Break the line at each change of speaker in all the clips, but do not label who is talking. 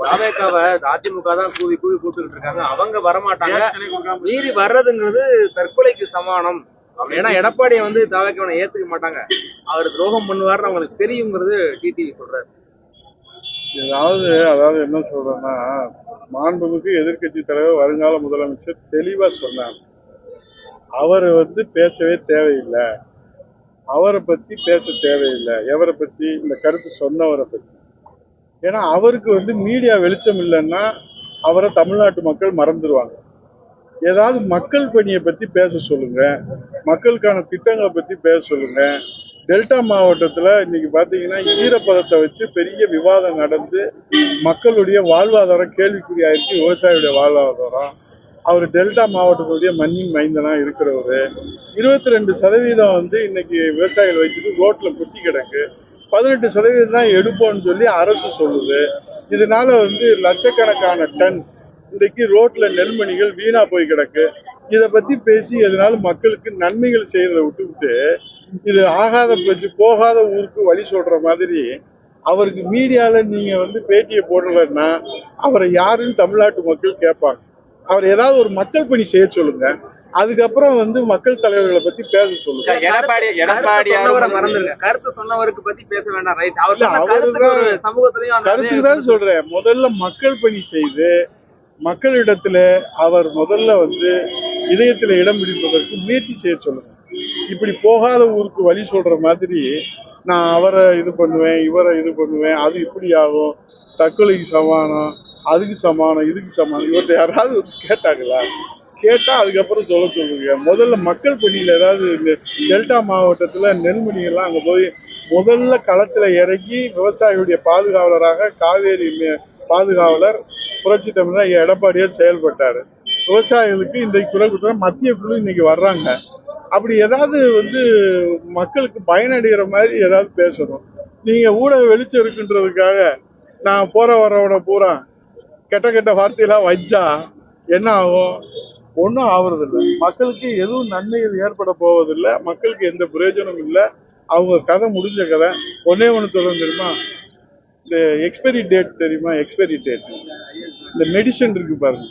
தாவேக்காவை அதிமுக தான் கூவி கூவி கூப்பிட்டு இருக்காங்க. அவங்க வரமாட்டாங்க. மீறி வர்றதுங்கிறது தற்கொலைக்கு சமானம். ஏன்னா எடப்பாடியை வந்து தாவேக்காவை ஏத்துக்க மாட்டாங்க. அவர் துரோகம் பண்ணுவாருன்னு அவங்களுக்கு தெரியுங்கிறது டிடிவி சொல்றாரு.
அதாவது என்ன சொல்றேன்னா, மாண்புமிகு எதிர்கட்சி தலைவர் வருங்கால முதலமைச்சர் தெளிவா சொன்னார். அவர் வந்து பேசவே தேவையில்லை, அவரை பத்தி பேச தேவையில்லை. எவரை பத்தி? இந்த கருத்து சொன்னவரை பத்தி. ஏன்னா அவருக்கு வந்து மீடியா வெளிச்சம் இல்லைன்னா அவரை தமிழ்நாட்டு மக்கள் மறந்துடுவாங்க. ஏதாவது மக்கள் பணியை பத்தி பேச சொல்லுங்க, மக்களுக்கான திட்டங்களை பத்தி பேச சொல்லுங்க. டெல்டா மாவட்டத்தில் இன்னைக்கு பார்த்தீங்கன்னா ஈரப்பதத்தை வச்சு பெரிய விவாதம் நடந்து மக்களுடைய வாழ்வாதாரம் கேள்விக்குறியாயிருக்கு. விவசாயியுடைய வாழ்வாதாரம். அவர் டெல்டா மாவட்டத்துடைய மண்ணின் மைந்தனா இருக்கிறவரு. 22% வந்து இன்னைக்கு விவசாயிகள் வச்சுட்டு ரோட்ல கொட்டி கிடக்கு. 18% தான் எடுப்போம்னு சொல்லி அரசு சொல்லுது. இதனால வந்து லட்சக்கணக்கான டன் இன்றைக்கு ரோட்ல நெல்மணிகள் வீணா போய் கிடக்கு. இதை பத்தி பேசி எதனால மக்களுக்கு நன்மைகள் செய்யறதை விட்டுவிட்டு இது ஆகாத பேச்சு, போகாத ஊருக்கு வழி சொல்ற மாதிரி அவருக்கு மீடியால நீங்க வந்து பேட்டியை போடலன்னா அவரை யாருன்னு தமிழ்நாட்டு மக்கள் கேட்பாங்க. அவர் ஏதாவது ஒரு மக்கள் பணி செய்ய சொல்லுங்க, அதுக்கப்புறம் வந்து மக்கள் தலைவர்களை பத்தி பேச சொல்லுங்க.
கருத்து சொன்னவருக்கு பத்தி பேச வேண்டாம்.
கருத்துக்கு தான் சொல்றேன். முதல்ல மக்கள் பணி செய்து மக்களிடத்துல அவர் முதல்ல வந்து இதயத்துல இடம் பிடிப்பதற்கு முயற்சி செய்ய சொல்லுங்க. இப்படி போகாத ஊருக்கு வழி சொல்ற மாதிரி நான் அவரை இது பண்ணுவேன், இவரை இது பண்ணுவேன், அது இப்படி ஆகும், தற்கொலைக்கு சமானம், அதுக்கு சமானம், இதுக்கு சமானம், இவர்கிட்ட யாராவது கேட்டாங்களா? கேட்டா அதுக்கப்புறம் சொல்லுங்க. முதல்ல மக்கள் பணியில ஏதாவது இந்த டெல்டா மாவட்டத்துல நெல்மணியெல்லாம் அங்க போய் முதல்ல களத்துல இறங்கி விவசாயிகளுடைய பாதுகாவலராக காவேரி பாதுகாவலர் புரட்சி தமிழர் எடப்பாடியார் செயல்பட்டாரு. விவசாயிகளுக்கு இன்றைக்கு குரல் கொடுத்தா மத்திய குழு இன்னைக்கு வர்றாங்க. அப்படி ஏதாவது வந்து மக்களுக்கு பயனடைகிற மாதிரி ஏதாவது பேசணும். நீங்க ஊடக வெளிச்சம் இருக்குன்றதுக்காக நான் போற வரவனை பூரா கெட்ட கெட்ட வார்த்தையெல்லாம் வச்சா என்ன ஆகும்? ஒன்றும் ஆகுறதில்லை. மக்களுக்கு எதுவும் நன்மைகள் ஏற்பட போவதில்லை. மக்களுக்கு எந்த பிரயோஜனமும் இல்லை. அவங்க கதை முடிஞ்ச கதை. ஒன்னே ஒன்று சொல்ல தெரியுமா? இந்த எக்ஸ்பைரி டேட் தெரியுமா? எக்ஸ்பைரி டேட் இந்த மெடிசன் இருக்கு பாருங்க.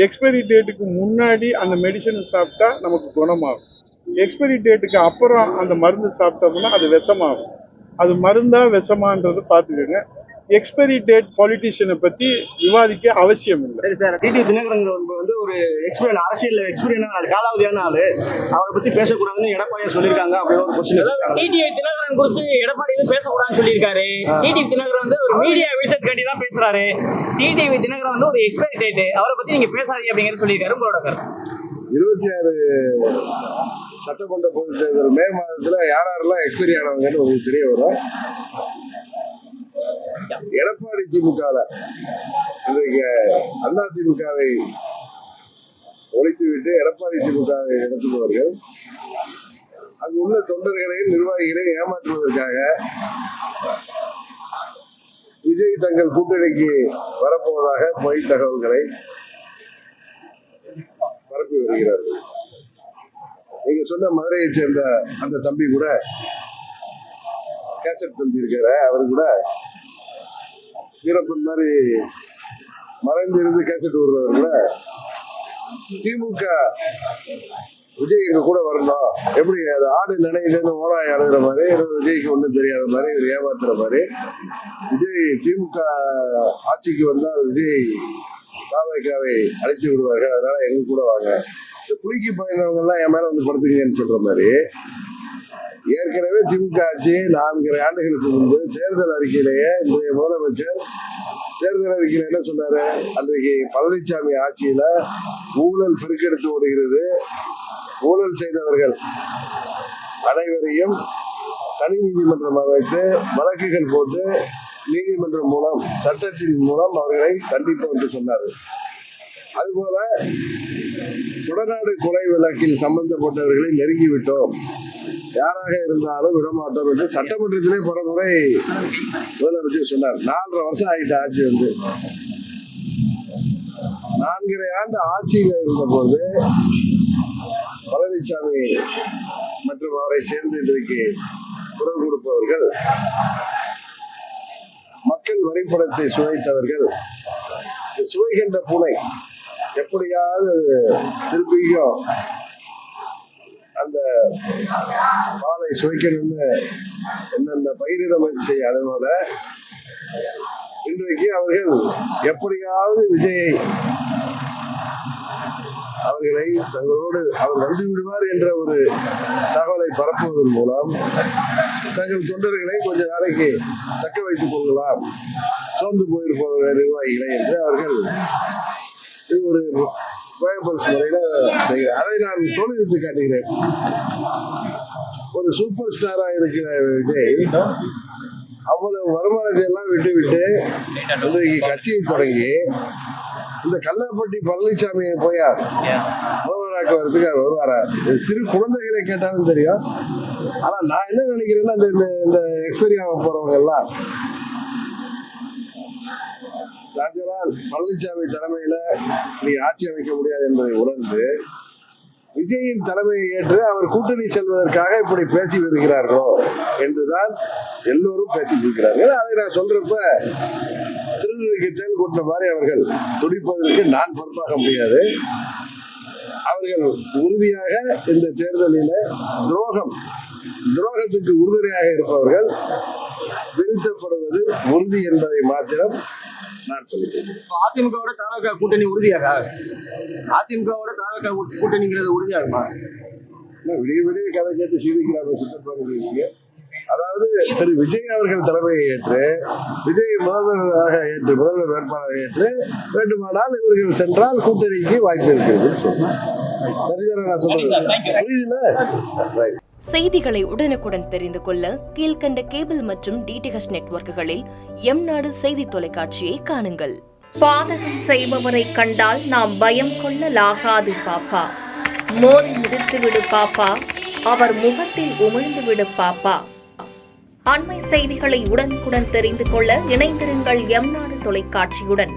எக்ஸ்பைரி டேட்டுக்கு முன்னாடி அந்த மெடிசன் சாப்பிட்டா நமக்கு குணமாகும். எக்ஸ்பைரி டேட்டுக்கு அப்புறம் அந்த மருந்து சாப்பிட்டோம்னா அது விஷமாகும். அது மருந்தா விஷமான்றது பார்த்துக்கோங்க. எக்ஸ்பைரி டேட் பாலிட்டிஷியனை பத்தி விவாதிக்க அவசியம் இல்லை.
சரி சார், டிடிவி தினகரன் வந்து ஒரு எக்ஸ்பீரியன், அரசியல் எக்ஸ்பீரியன் ஆளு, காலாவதியான ஆளு, அவரை பத்தி பேசக்கூடாதுன்னு எடப்பாடியார் சொல்லியிருக்காங்க. அப்படி ஒரு கொஸ்டின்.
டிடிவி தினகரன் குறித்து எடப்பாடி எதுவும் பேசக்கூடாதுன்னு சொல்லியிருக்காரு. டிடிவி தினகரன் வந்து ஒரு மீடியா வெளிச்சத்துக்காண்டி தான் பேசுறாரு. டிடிவி தினகரன் வந்து ஒரு எக்ஸ்பைரி டேட், அவரை பத்தி நீங்க பேசாதீங்க அப்படிங்கிறது சொல்லியிருக்காரு. உங்களோட கருத்து?
26 சட்டமன்ற பொதுத் தேர்தல் மே மாதத்துல யாரெல்லாம் எக்ஸ்பைரி ஆனவங்கன்னு உங்களுக்கு தெரிய வரும். எடப்பாடி திமுகல இன்றைக்கு அண்ணா திமுகவை ஒழித்துவிட்டு எடப்பாடி திமுகவை நடத்துபவர்கள் அங்கு உள்ள தொண்டர்களையும் நிர்வாகிகளையும் ஏமாற்றுவதற்காக விஜய் தங்கள் கூட்டணிக்கு வரப்போவதாக பொய் தகவல்களை பரப்பி வருகிறார்கள். நீங்க சொன்ன மதுரையை சேர்ந்த அந்த தம்பி கூட, கேசட் தம்பி இருக்கிற அவர் கூட வீரப்பன் மாதிரி மறைந்து இருந்து கேசட் விடுறவர் கூட திமுக விஜய் எங்க கூட வரணும், எப்படி அது ஆடு நினைதுன்னு ஓராய் அழுகிற மாதிரி விஜய்க்கு ஒன்றும் தெரியாத மாதிரி ஒரு ஏமாத்துற மாதிரி, விஜய் திமுக ஆட்சிக்கு வந்தால் விஜய் தாவேக்காவை அழைத்து விடுவார்கள், அதனால எங்க கூட வாங்க, இந்த புலிக்கு பயந்தவங்க எல்லாம் என் மேல வந்து படுத்துங்கன்னு சொல்ற மாதிரி. ஏற்கனவே திமுக ஆட்சி 4 ஆண்டுகளுக்கு முன்பு தேர்தல் அறிக்கையிலேயே இன்றைய முதலமைச்சர் தேர்தல் அறிக்கையில என்ன சொன்னாரு? அன்றைக்கு பழனிசாமி ஆட்சியில ஊழல் பெருக்கெடுத்து ஓடுகிறது, ஊழல் செய்தவர்கள் அனைவரையும் தனி நீதிமன்றம் அமைத்து வழக்குகள் போட்டு நீதிமன்றம் மூலம் சட்டத்தின் மூலம் அவர்களை கண்டிப்போம் என்று சொன்னார். அதுபோல கொடநாடு கொலை வழக்கில் சம்பந்தப்பட்டவர்களை நெருங்கிவிட்டோம், யாராக இருந்தாலும் விடமாட்டோம் என்று சட்டமன்றத்திலே பலமுறை முதலமைச்சர் சொன்னார். 4.5 வருஷம் ஆகிட்ட ஆட்சி வந்து. 4.5 ஆண்டு ஆட்சியில இருந்த போது பழனிசாமி மற்றும் அவரை சேர்ந்து இன்றைக்கு குரல் கொடுப்பவர்கள், மக்கள் வரிப்பணத்தை சுவைத்தவர்கள் சுவை கண்ட பூனை எப்படியாவது திருப்பியும் அந்த பாலை சுவைக்கணும்னு என்னென்ன பயிரிட முயற்சி செய்ய அதனால இன்றைக்கு அவர்கள் எப்படியாவது விஜயை அவர்களை தங்களோடு அவர் வந்து விடுவார் என்ற ஒரு தகவலை பரப்புவதன் மூலம் தங்கள் தொண்டர்களை கொஞ்ச நாளைக்கு தக்க வைத்துக் கொள்ளலாம், சோர்ந்து போயிருப்பவர்கள் நிர்வாகிகளை என்று அவர்கள் இது ஒரு பயபல்ஸ் முறையில செய்கிறார். அதை நான் தோல்வித்து காட்டுகிறேன். ஒரு சூப்பர் ஸ்டாரா இருக்கிற விஜய் அவ்வளவு வருமானத்தை எல்லாம் விட்டு இன்றைக்கு கட்சியை தொடங்கி இந்த கல்லாப்பட்டி பழனிசாமியை போயா முதல்வராக்குவதற்கு வருவாரா? சிறு குழந்தைகளை கேட்டாலும் தெரியும். ஆனா நான் என்ன நினைக்கிறேன்னா இந்த எக்ஸ்பைரி ஆக போறவங்க எல்லாம் தாங்களால் பழனிசாமி தலைமையில நீ ஆட்சி அமைக்க முடியாது என்பதை உணர்ந்து விஜயின் தலைமையை ஏற்று அவர் கூட்டணி செல்வதற்காக இப்படி பேசி வருகிறார்களோ என்றுதான் எல்லோரும் பேசியிருக்கிறார்கள். அதை நான் சொல்றப்ப திருநெல்வேலிக்கு தேல் கூட்டின மாதிரி அவர்கள் துடிப்பதற்கு நான் பொறுப்பாக முடியாது. அவர்கள் உறுதியாக இந்த தேர்தலில் துரோகத்துக்கு உறுதுணையாக இருப்பவர்கள் வீழ்த்தப்படுவது உறுதி என்பதை மாத்திரம் நான் சொல்லிட்டேன்.
அதிமுகவோட தவிக கூட்டணி உறுதியாக, அதிமுகவோட தவிக கூட்டணிங்கிறது உறுதியா இருக்குமா?
விடிய விடிய கதை கேட்டு சீதிக்கிறாங்க சுத்தப்படுறீங்க. அதாவது திரு விஜய் அவர்கள் தலைமையை ஏற்று விஜய் முதல்வர் வேட்பாளரை ஏற்று வேண்டுமானால் இவர்கள் சென்றால் கூட்டணிக்கு வாய்ப்பு இருக்கிறது சொல்றேன். சரிதான நான் சொல்றது? புரியுதுல?
செய்திகளை உடனுக்குடன் தெரிந்து கொள்ள கீழ்கண்ட கேபிள் மற்றும் டிடிஹெச் நெட்வொர்க்குகளில் எம்நாடு செய்தி தொலைக்காட்சியை காணுங்கள். பாதகம் செய்பவரை கண்டால் நாம் பயம் கொள்ளலாகாது பாப்பா. மோதி மிதித்து விடு பாப்பா, அவர் முகத்தில் உமிழ்ந்து விடு பாப்பா. அண்மை செய்திகளை உடனுக்குடன் தெரிந்து கொள்ள இணைந்திருங்கள் எம்நாடு தொலைக்காட்சியுடன்.